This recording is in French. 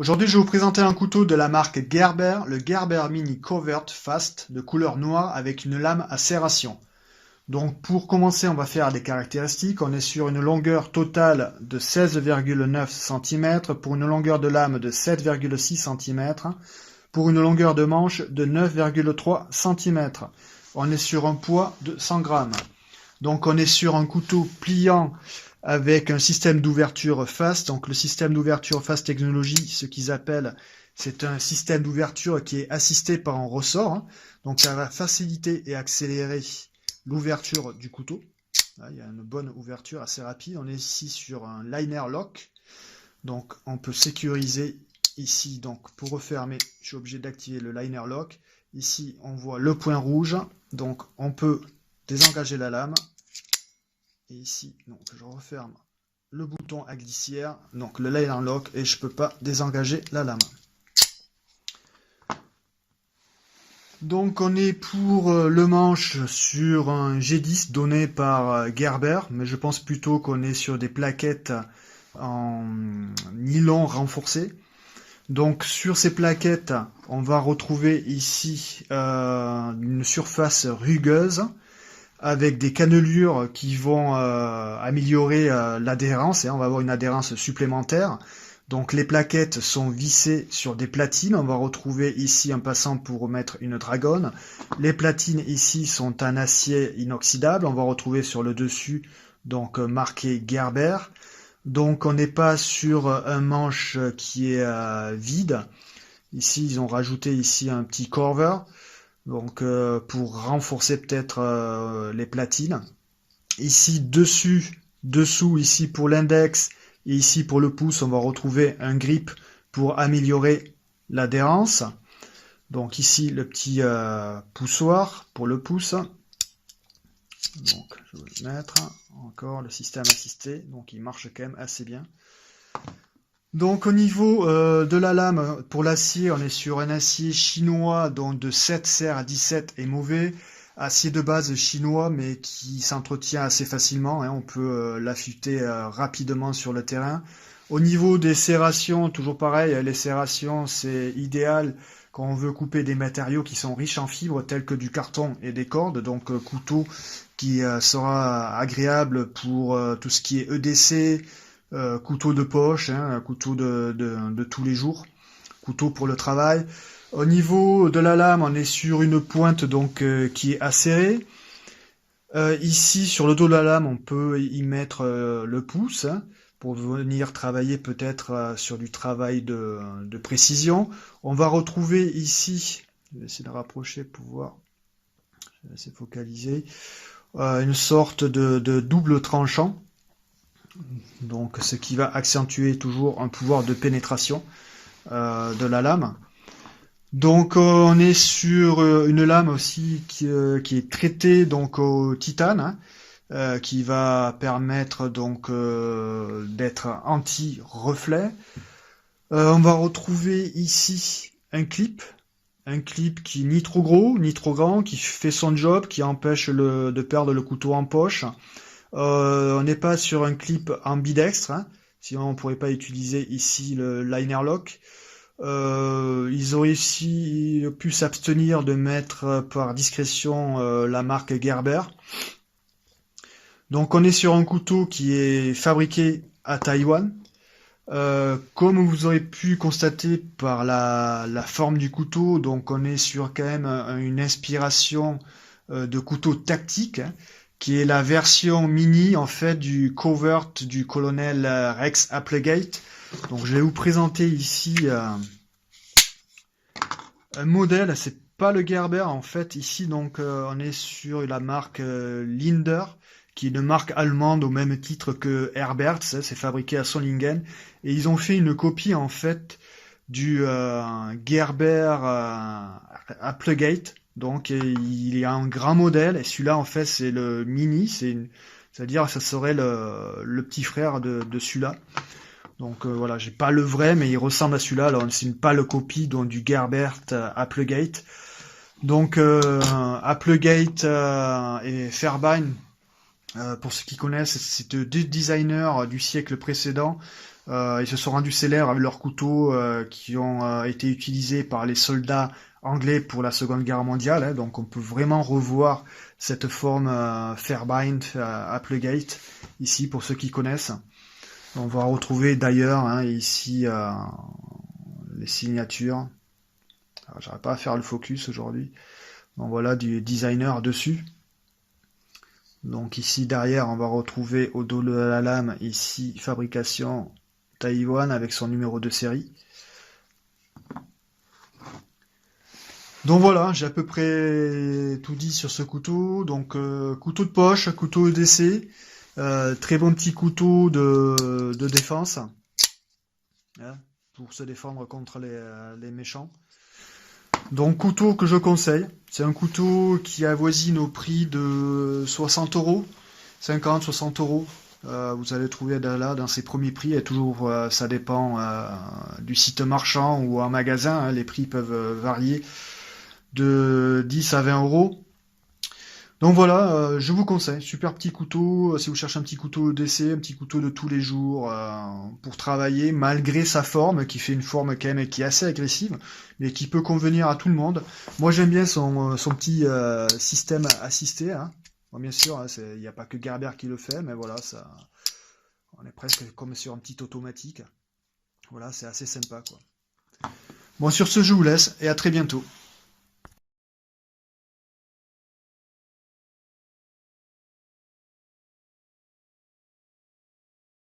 Aujourd'hui, je vais vous présenter un couteau de la marque Gerber, le Gerber Mini Covert Fast de couleur noire avec une lame à serration. Donc pour commencer, on va faire des caractéristiques. On est sur une longueur totale de 16,9 cm pour une longueur de lame de 7,6 cm pour une longueur de manche de 9,3 cm. On est sur un poids de 100 grammes. Donc on est sur un couteau pliant avec un système d'ouverture FAST. Donc le système d'ouverture FAST Technologies, ce qu'ils appellent, c'est un système d'ouverture qui est assisté par un ressort. Donc ça va faciliter et accélérer l'ouverture du couteau. Là, il y a une bonne ouverture assez rapide. On est ici sur un liner lock. Donc on peut sécuriser ici. Donc pour refermer, je suis obligé d'activer le liner lock. Ici on voit le point rouge. Donc on peut désengager la lame. Et ici, donc je referme le bouton à glissière, donc le liner lock, et je ne peux pas désengager la lame. Donc on est pour le manche sur un G10 donné par Gerber, mais je pense plutôt qu'on est sur des plaquettes en nylon renforcé. Donc sur ces plaquettes, on va retrouver ici une surface rugueuse, avec des cannelures qui vont améliorer l'adhérence, et on va avoir une adhérence supplémentaire. Donc les plaquettes sont vissées sur des platines, on va retrouver ici un passant pour mettre une dragonne. Les platines ici sont en acier inoxydable, on va retrouver sur le dessus donc marqué Gerber. Donc on n'est pas sur un manche qui est vide. Ici ils ont rajouté ici un petit cover. Donc pour renforcer peut-être les platines. Ici dessous ici pour l'index et ici pour le pouce, on va retrouver un grip pour améliorer l'adhérence. Donc ici le petit poussoir pour le pouce. Donc je vais le mettre. Encore le système assisté, donc il marche quand même assez bien. Donc au niveau de la lame, pour l'acier, on est sur un acier chinois donc de 7 serres à 17 et mauvais. Acier de base chinois mais qui s'entretient assez facilement, on peut l'affûter rapidement sur le terrain. Au niveau des serrations, toujours pareil, les serrations c'est idéal quand on veut couper des matériaux qui sont riches en fibres tels que du carton et des cordes, donc couteau qui sera agréable pour tout ce qui est EDC, couteau de poche, couteau de tous les jours, couteau pour le travail. Au niveau de la lame, on est sur une pointe donc qui est acérée. Ici, sur le dos de la lame, on peut y mettre le pouce pour venir travailler peut-être sur du travail de précision. On va retrouver ici, je vais essayer de rapprocher pour voir, je vais essayer de focaliser, une sorte de double tranchant. Donc ce qui va accentuer toujours un pouvoir de pénétration de la lame. Donc on est sur une lame aussi qui est traitée donc au titane, qui va permettre donc d'être anti-reflet. On va retrouver ici un clip qui est ni trop gros ni trop grand, qui fait son job, qui empêche de perdre le couteau en poche. On n'est pas sur un clip ambidextre, sinon on ne pourrait pas utiliser ici le liner lock. Ils ont aussi pu s'abstenir de mettre par discrétion la marque Gerber. Donc on est sur un couteau qui est fabriqué à Taïwan. Comme vous aurez pu constater par la forme du couteau, donc on est sur quand même une inspiration de couteau tactique, qui est la version mini en fait du Covert du colonel Rex Applegate. Donc je vais vous présenter ici un modèle, c'est pas le Gerber en fait, ici donc on est sur la marque Linder, qui est une marque allemande au même titre que Herberts, c'est fabriqué à Solingen, et ils ont fait une copie en fait du Gerber Applegate. Donc il y a un grand modèle, et celui-là en fait c'est le mini, c'est-à-dire ça serait le petit frère de celui-là. Donc voilà, j'ai pas le vrai, mais il ressemble à celui-là. Alors c'est pas le copie donc, du Gerber Applegate. Donc Applegate et Fairbairn, pour ceux qui connaissent, c'est deux designers du siècle précédent. Ils se sont rendus célèbres avec leurs couteaux qui ont été utilisés par les soldats anglais pour la Seconde Guerre mondiale, hein. Donc on peut vraiment revoir cette forme Fairbairn Applegate ici pour ceux qui connaissent. On va retrouver d'ailleurs hein, ici les signatures. J'arrive pas à faire le focus aujourd'hui. Bon, voilà du designer dessus. Donc ici derrière, on va retrouver au dos de la lame, ici, fabrication Taïwan avec son numéro de série. Donc voilà, j'ai à peu près tout dit sur ce couteau. Donc couteau de poche, couteau EDC, très bon petit couteau de défense, hein, pour se défendre contre les méchants. Donc couteau que je conseille, c'est un couteau qui avoisine au prix de 60 euros, 50, 60 euros. Vous allez trouver là dans ces premiers prix, et toujours ça dépend du site marchand ou en magasin, hein, les prix peuvent varier de 10 à 20 euros. Donc voilà, je vous conseille, super petit couteau, si vous cherchez un petit couteau d'essai, un petit couteau de tous les jours pour travailler, malgré sa forme, qui fait une forme quand même qui est assez agressive, mais qui peut convenir à tout le monde. Moi j'aime bien son petit système assisté, hein. Bon, bien sûr, hein, il n'y a pas que Gerber qui le fait, mais voilà, ça, on est presque comme sur un petit automatique. Voilà, c'est assez sympa, quoi. Bon, sur ce, je vous laisse, et à très bientôt.